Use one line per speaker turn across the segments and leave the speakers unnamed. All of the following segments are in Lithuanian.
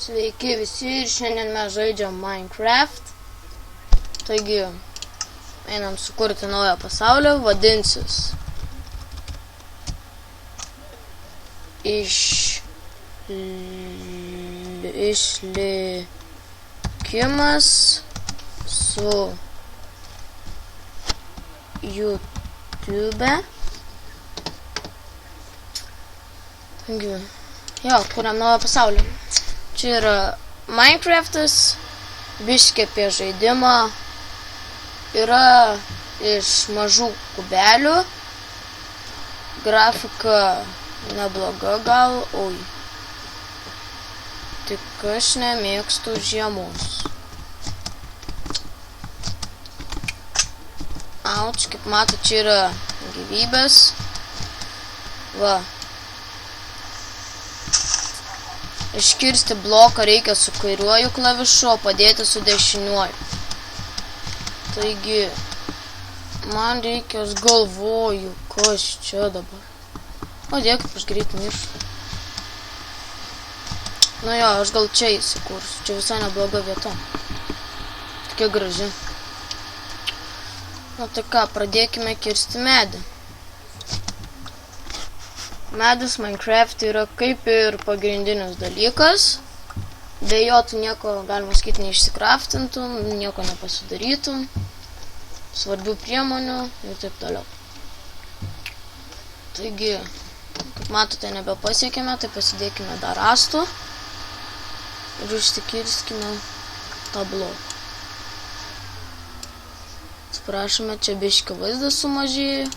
Sveiki visi ir šiandien mes žaidžiam Minecraft. Taigi, einam sukurti naują pasaulį, vadinsis Išlikimas su YouTube. Taigi, jo, kuriam naują pasaulį. Čia yra Minecraftas, biškį apie žaidimą, yra iš mažų kubelių, grafika nebloga gal, oi, tik aš nemėgstu žiemos. Auč, kaip matot, čia yra gyvybės, va. Iškirsti bloką reikia su kairiuoju klavišu, o padėti su dešiniuoju. Taigi, man reikia, aš galvoju, kas čia dabar. O dėkit, aš greit mirštu. Nu jo, aš gal čia įsikursiu. Čia visai nebloga vieta. Tokia graži. Na tai ką, pradėkime kirsti medį. Medis Minecraft yra kaip ir pagrindinis dalykas. Be jo tu nieko, galima sakyti, neišsikraftintum, nieko nepasidarytum. Svarbių priemonių ir taip toliau. Taigi, kaip matote, nebepasiekėme, tai pasidėkime dar rąstų. Ir išsikirskime tą bloką. Atsiprašome, čia biškį vaizdas sumažėjo.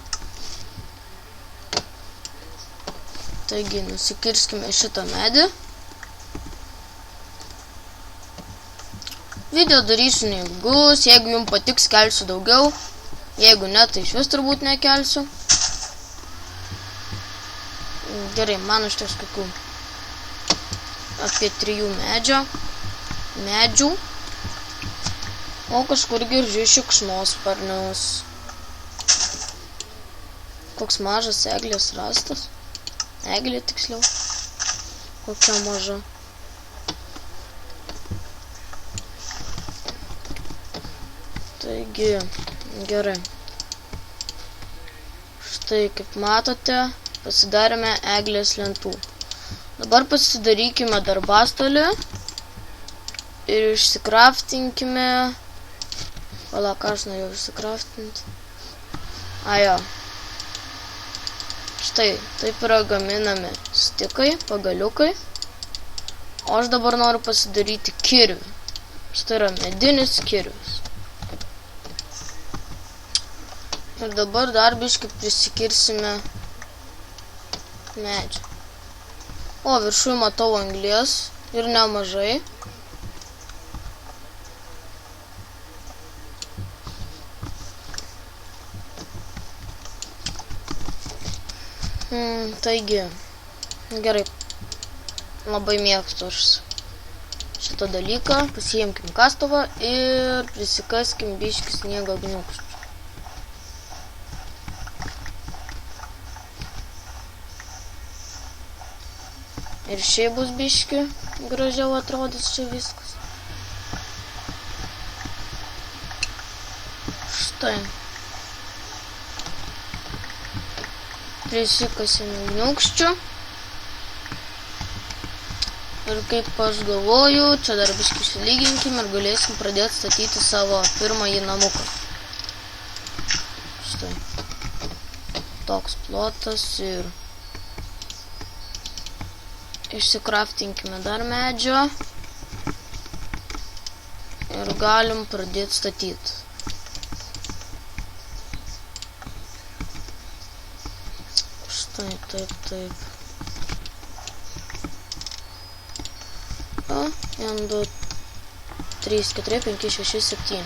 Taigi, nusikirskime šitą medį. Video darysiu neilgus, jeigu jums patiks, kelsiu daugiau. Jeigu ne, tai iš vis turbūt nekelsiu. Gerai, man užteks kokių apie 3 medžių. O kažkur girdžiu šikšnosparnius. Koks mažas eglės rastas. Eglė tiksliau. Kokia maža. Taigi, gerai. Štai, kaip matote, pasidarėme eglės lentų. Dabar pasidarykime darbastolį ir išsikraftinkime. Vala, ką aš norėjau išsikraftinti. Ajo. Štai, taip yra gaminami stikai, pagaliukai. O aš dabar noriu pasidaryti kirvį. Štai yra medinis kirvis. Ir dabar dar biškį prisikirsime medžią. O, viršui matau anglies ir nemažai. Taigi, gerai, labai mėgstu aš šitą dalyką. Pasiimkim kastuvą ir prisikaskim biškį sniego gniūkščių. Ir šiaip bus biškį gražiau atrodys čia viskas. Štai. Prisikasime gniūkščių. Ir kaip aš galvoju, čia dar biškį išlyginkim ir galėsim pradėti statyti savo pirmąjį namuką. Štai. Toks plotas ir išsikraftinkime dar medžio. Ir galim pradėti statyti. Štai, taip. O, 1, 2, 3, 4, 5, 6, 7.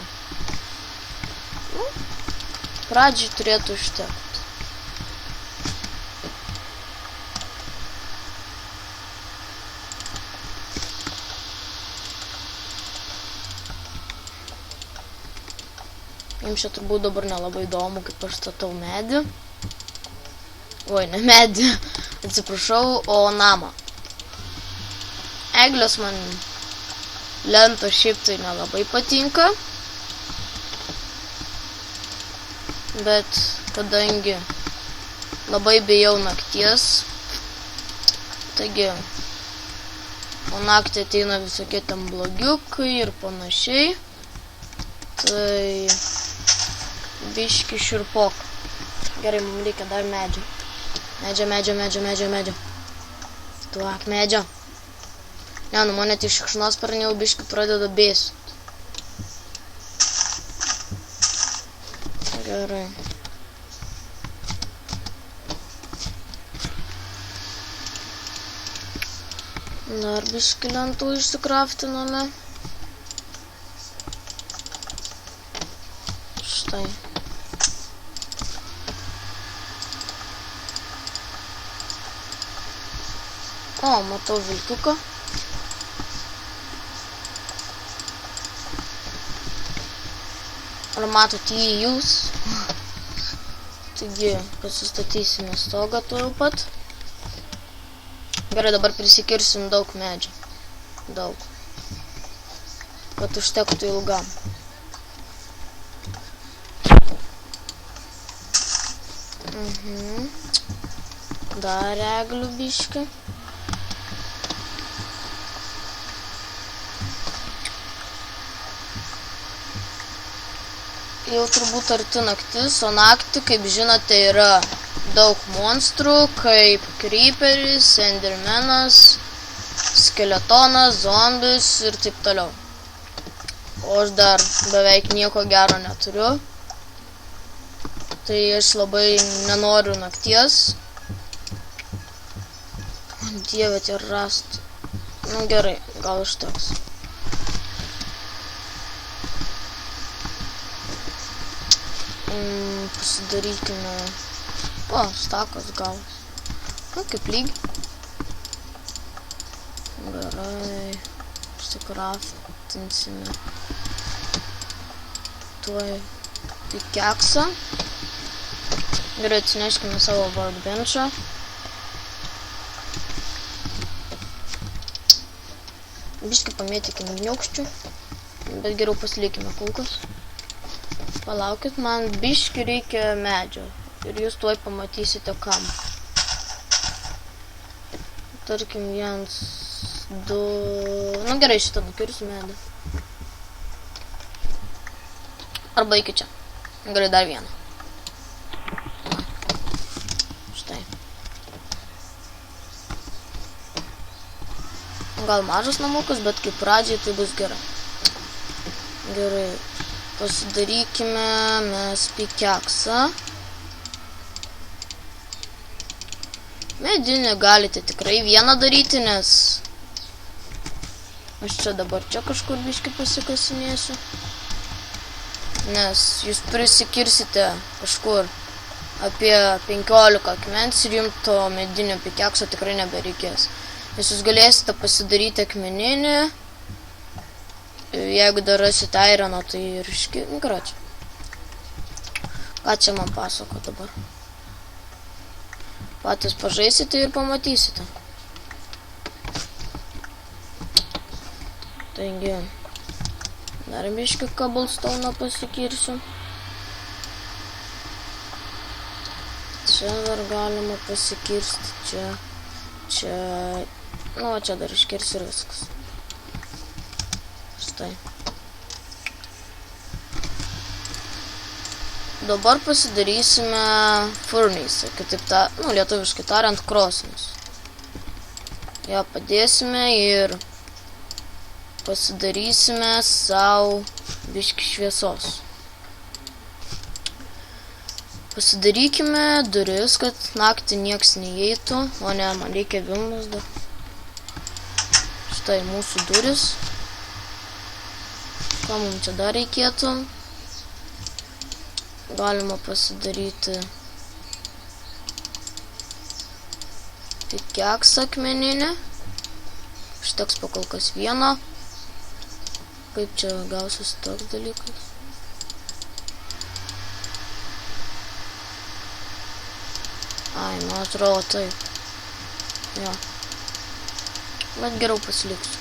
Pradžiai turėtų užtekti. Jums čia turbūt dabar nelabai įdomu, kaip aš statau medį. Oi, ne medį, atsiprašau, o namą. Eglės man Lenta šiaip tai nelabai patinka. Bet kadangi labai bijau nakties, taigi o naktį ateina visokie ten blogiukai ir panašiai, tai biški širpok. Gerai, mums reikia dar medžio. Medžio. Tuok medžio. Ne, nu mane tik šikšnosparniai jau biški pradeda bėsint. Gerai. Dar biški lentų išsikraftiname. Štai. O, matau vilkiuką. Ar matot jį jūs? Taigi, pasistatysime stogą tuo jau pat. Gerai, dabar prisikirsim daug medžių. Daug. Kad užtektų ilgam. Dar eglių biškį. Jau turbūt arti naktis, o naktį, kaip žinote, yra daug monstrų, kaip Creeperis, Endermanas, Skeletonas, zombis ir taip toliau. O aš dar beveik nieko gero neturiu. Tai aš labai nenoriu nakties. Dieve, tie rasti. Nu gerai, gal užteks. Pasidarykime... O, stakos galas. Nu, kaip lygi. Gerai. Išsikraftinsime. Tuoj pikeksą. Gerai, atsineškime savo workbenchą. Biškį pamėtykime gniaukščių. Bet geriau pasilikime kulkus. Palaukit, man biškį reikia medžio. Ir jūs tuoj pamatysite kam. Tarkim, 1, 2... Nu gerai, šitą nukirsiu medį. Arba iki čia. Gerai, dar vieną. Štai. Gal mažas namukas, bet kaip pradžiai tai bus gerai. Gerai. Pasidarykime mes pikeksą. Medinį galite tikrai vieną daryti, nes aš čia dabar čia kažkur biškį pasikasinėsiu. Nes jūs prisikirsite kažkur apie 15 akmens ir jums to medinio pikekso tikrai nebereikės. Nes jūs galėsite pasidaryti akmeninį. Jeigu dar rasite irono, tai ir iškiračiu. Ką čia man pasako dabar? Patys pažaisite ir pamatysite. Taigi, dar biškį cobblestone'ą pasikirsiu. Čia dar galima pasikirsti, čia... Nu, čia dar iškirsiu ir viskas. Štai. Dabar pasidarysime furnace, kitaip lietuviškai tariant, krosnis. ją padėsime ir pasidarysime savo biškį šviesos. Pasidarykime duris, kad naktį nieks neįeitų, o ne, man reikia vilnos dar. Štai mūsų duris. Ką mums čia dar reikėtų? Galima pasidaryti pikeksą akmeninį. Užteks pakol kas vieno. Kaip čia gausis toks dalykas? Ai, man atrodo taip. Jo. Bet geriau pasiliksiu.